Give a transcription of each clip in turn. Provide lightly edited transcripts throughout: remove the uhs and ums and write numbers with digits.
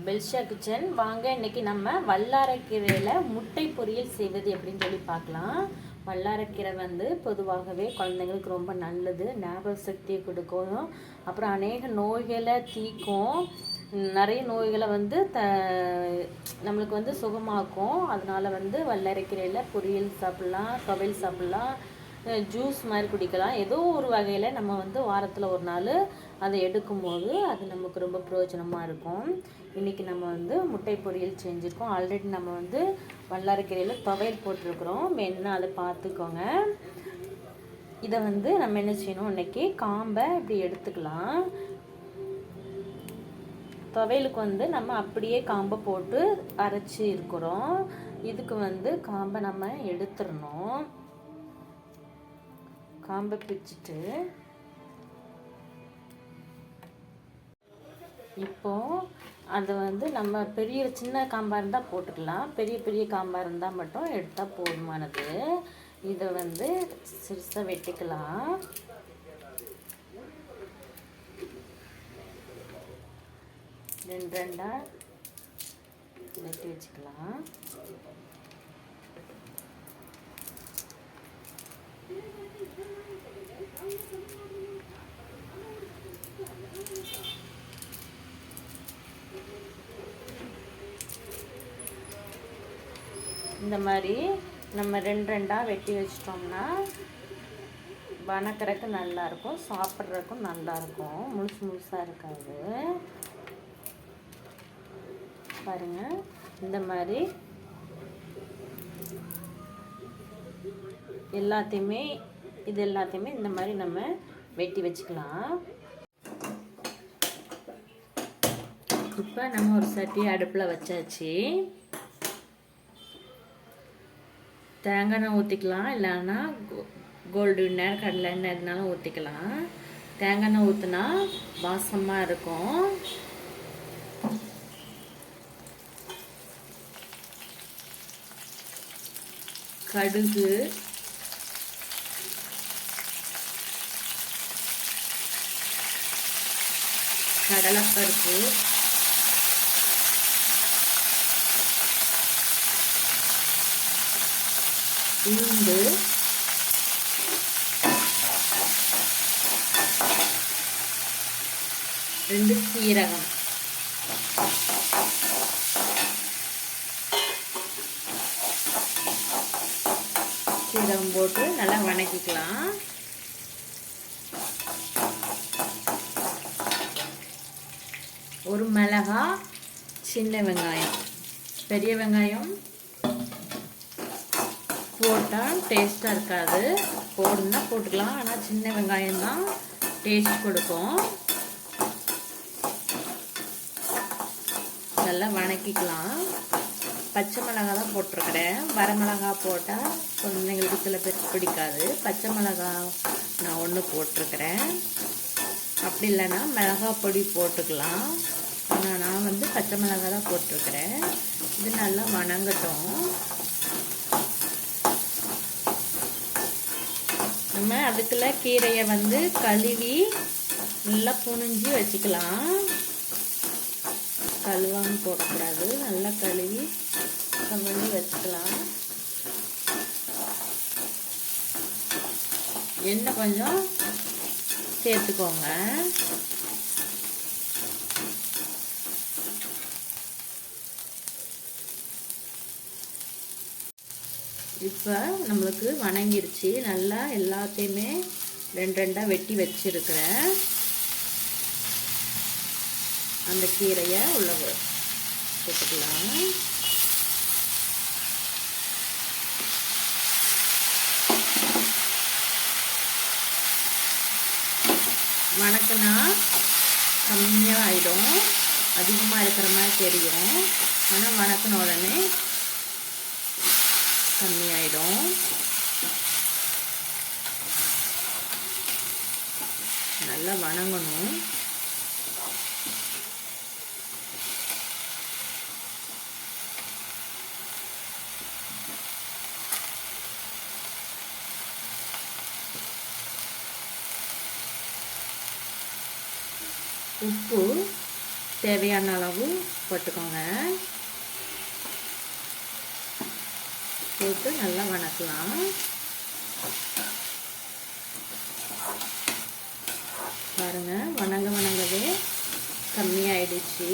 பெல்ஷா kitchen. வாங்க இன்னைக்கு நம்ம வல்லாரைக்கீரையில் முட்டை பொரியல் செய்வது எப்படின்னு சொல்லி பார்க்கலாம். வல்லாரைக்கீரை வந்து பொதுவாகவே குழந்தைங்களுக்கு ரொம்ப நல்லது, ஞாபக சக்தியை கொடுக்கும், அப்புறம் அநேக நோய்களை தீர்க்கும், நிறைய நோய்களை வந்து நம்மளுக்கு வந்து சுகமாக்கும். அதனால வந்து வல்லாரைக்கீரையில் பொரியல் சாப்பிட்லாம், துவையல் சாப்பிட்லாம், ஜூஸ் மாதிரி குடிக்கலாம். ஏதோ ஒரு வகையில் நம்ம வந்து வாரத்தில் ஒரு நாள் அதை எடுக்கும்போது அது நமக்கு ரொம்ப பிரயோஜனமாக இருக்கும். இன்றைக்கி நம்ம வந்து முட்டை பொரியல் செஞ்சுருக்கோம். ஆல்ரெடி நம்ம வந்து வல்லாரைக்கீரையில் துவையல் போட்டிருக்கிறோம், வேணும்னா அதை பார்த்துக்கோங்க. இதை வந்து நம்ம என்ன செய்யணும், இன்றைக்கி காம்பை இப்படி எடுத்துக்கலாம். துவையலுக்கு வந்து நம்ம அப்படியே காம்பை போட்டு அரைச்சி இருக்கிறோம். இதுக்கு வந்து காம்பை நம்ம எடுத்துடணும். காம்பை பிரிச்சுட்டு இப்போது அதை வந்து நம்ம பெரிய சின்ன காம்பாக இருந்தால் போட்டுக்கலாம், பெரிய பெரிய காம்பாக இருந்தால் மட்டும் எடுத்தால் போதுமானது. இதை வந்து சிறுசாக வெட்டிக்கலாம். ரெண்டு ரெண்டாக வெட்டி வச்சுக்கலாம். இந்த மாதிரி நம்ம ரெண்டு ரெண்டாக வெட்டி வச்சிட்டோம்னா வணக்கறதுக்கு நல்லாயிருக்கும், சாப்பிட்றதுக்கும் நல்லாயிருக்கும், முழுசு முழுசாக இருக்காது. பாருங்கள், இந்த மாதிரி எல்லாத்தையுமே இந்த மாதிரி நம்ம வெட்டி வச்சுக்கலாம். இப்போ நம்ம ஒரு சட்டி அடுப்பில் வச்சாச்சு. தேங்காய் எண்ணெய் ஊற்றிக்கலாம், இல்லைன்னா கோல்டு எண்ணெய், கடலை எண்ணெய் எதுனாலும் ஊற்றிக்கலாம். தேங்காய் எண்ணெய் ஊற்றினா வாசமாக இருக்கும். கடுகு, கடலைப்பருப்பு, உளுந்து, ரெண்டு சீரகம், சீரகம் போட்டு நல்லா வணக்கிக்கலாம். ஒரு மிளகாய், சின்ன வெங்காயம், பெரிய வெங்காயம் போட்டால் டேஸ்ட்டாக இருக்காது, போடணுன்னா போட்டுக்கலாம், ஆனால் சின்ன வெங்காயம் தான் டேஸ்ட் கொடுக்கும். நல்லா வணக்கிக்கலாம். பச்சை மிளகாய் தான் போட்டிருக்கிறேன், வரமிளகாய் போட்டால் குழந்தைங்களுக்கு சில பேர் பிடிக்காது. பச்சை மிளகாய் நான் ஒன்று போட்டிருக்கிறேன். அப்படி இல்லைன்னா மிளகாய் பொடி போட்டுக்கலாம், ஆனால் நான் வந்து பச்சை மிளகாய் தான் போட்டிருக்கிறேன். இது நல்லா வணங்கட்டும். நம்ம அதுக்குள்ள கீரையை வந்து கழுவி நல்லா புனிஞ்சு வச்சுக்கலாம். கழுவாங்க போடக்கூடாது, நல்லா கழுவி கழுவி வச்சுக்கலாம். எண்ணெய் கொஞ்சம் சேர்த்துக்கோங்க. இப்போ நம்மளுக்கு வணங்கிருச்சு. நல்லா எல்லாத்தையுமே ரெண்டு ரெண்டாக வெட்டி வச்சிருக்கிறேன். அந்த கீரையை உள்ள போட்டுக்கலாம். வணக்கினா கம்மியாக ஆகிடும், அதிகமாக இருக்கிற மாதிரி தெரியும், ஆனால் வணக்கின உடனே கம்மியாயிடும். நல்லா வணங்கணும். உப்பு, தேவையான அளவு போட்டுக்கோங்க. போட்டு நல்லா வணக்கலாம். பாருங்க, வணங்கவே கம்மியாயிடுச்சு.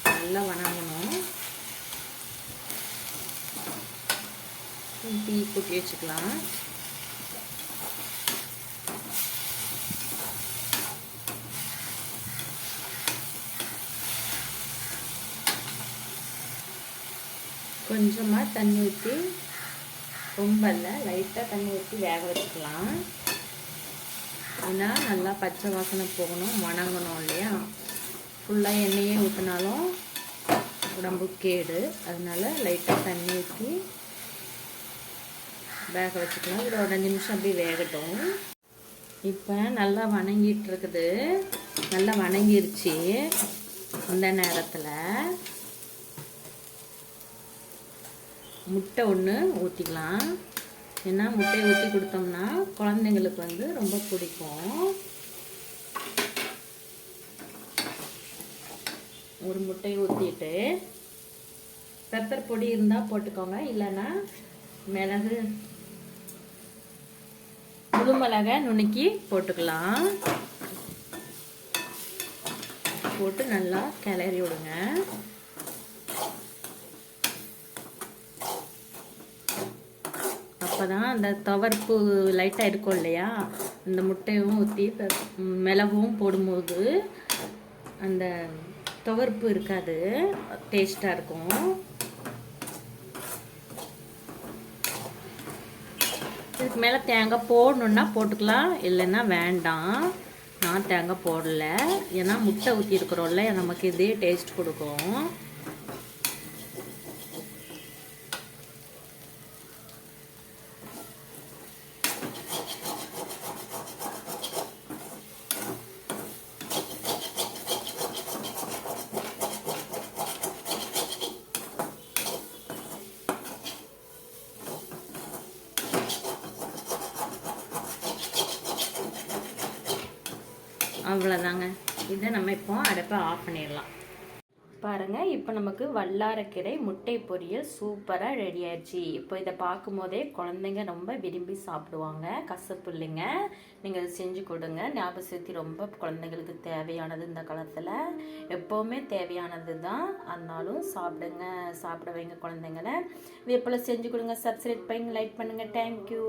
நல்லா வணங்கணும். டீ கூட்டி வச்சுக்கலாம். கொஞ்சமாக தண்ணி ஊற்றி, ரொம்ப இல்லை, லைட்டாக தண்ணி ஊற்றி வேக வச்சுக்கலாம். ஏன்னா நல்லா பச்சை வாசனை போகணும், வணங்கணும் இல்லையா. ஃபுல்லாக எண்ணெயே ஊற்றினாலும் உடம்பு கேடு. அதனால லைட்டாக தண்ணி ஊற்றி வேக வச்சுக்கலாம். ஒரு 5 நிமிஷம் அப்படியே வேகட்டும். இப்போ நல்லா வணங்கிட்டு இருக்குது. நல்லா வணங்கிருச்சு. அந்த நேரத்தில் முட்டை ஒன்று ஊற்றிக்கலாம். ஏன்னா முட்டையை ஊற்றி கொடுத்தோம்னா குழந்தைங்களுக்கு வந்து ரொம்ப பிடிக்கும். ஒரு முட்டையை ஊற்றிட்டு பெப்பர் பொடி இருந்தால் போட்டுக்கோங்க, இல்லைன்னா மிளகு, முழு மிளகை நுணுக்கி போட்டுக்கலாம். போட்டு நல்லா கிளறி விடுங்க. அப்போதான் அந்த துவர்ப்பு லைட்டாக இருக்கும் இல்லையா, அந்த முட்டையும் ஊற்றி மிளகும் போடும்போது அந்த துவர்ப்பு இருக்காது, டேஸ்ட்டாக இருக்கும். இதுக்கு மேலே தேங்காய் போடணுன்னா போட்டுக்கலாம், இல்லைன்னா வேண்டாம். நான் தேங்காய் போடல, ஏன்னா முட்டை ஊற்றி இருக்கிறோம்ல, நமக்கு இதே டேஸ்ட் கொடுக்கும். அவ்வளோதாங்க. இதை நம்ம இப்போ அடுப்பை ஆஃப் பண்ணிடலாம். பாருங்கள், இப்போ நமக்கு வல்லாரக்கீரை முட்டை பொரியல் சூப்பராக ரெடி ஆயிடுச்சு. இப்போ இதை பார்க்கும் போதே குழந்தைங்க ரொம்ப விரும்பி சாப்பிடுவாங்க. கசப்பு இல்லைங்க, நீங்கள் செஞ்சு கொடுங்க. ஞாபகசக்தி ரொம்ப குழந்தைங்களுக்கு தேவையானது இந்த காலத்தில், எப்போவுமே தேவையானது தான். அதனாலும் சாப்பிடுங்க, சாப்பிட வைங்க குழந்தைங்கள. இதே போல் செஞ்சு கொடுங்க. சப்ஸ்கிரைப் பண்ணி லைக் பண்ணுங்கள். தேங்க்யூ.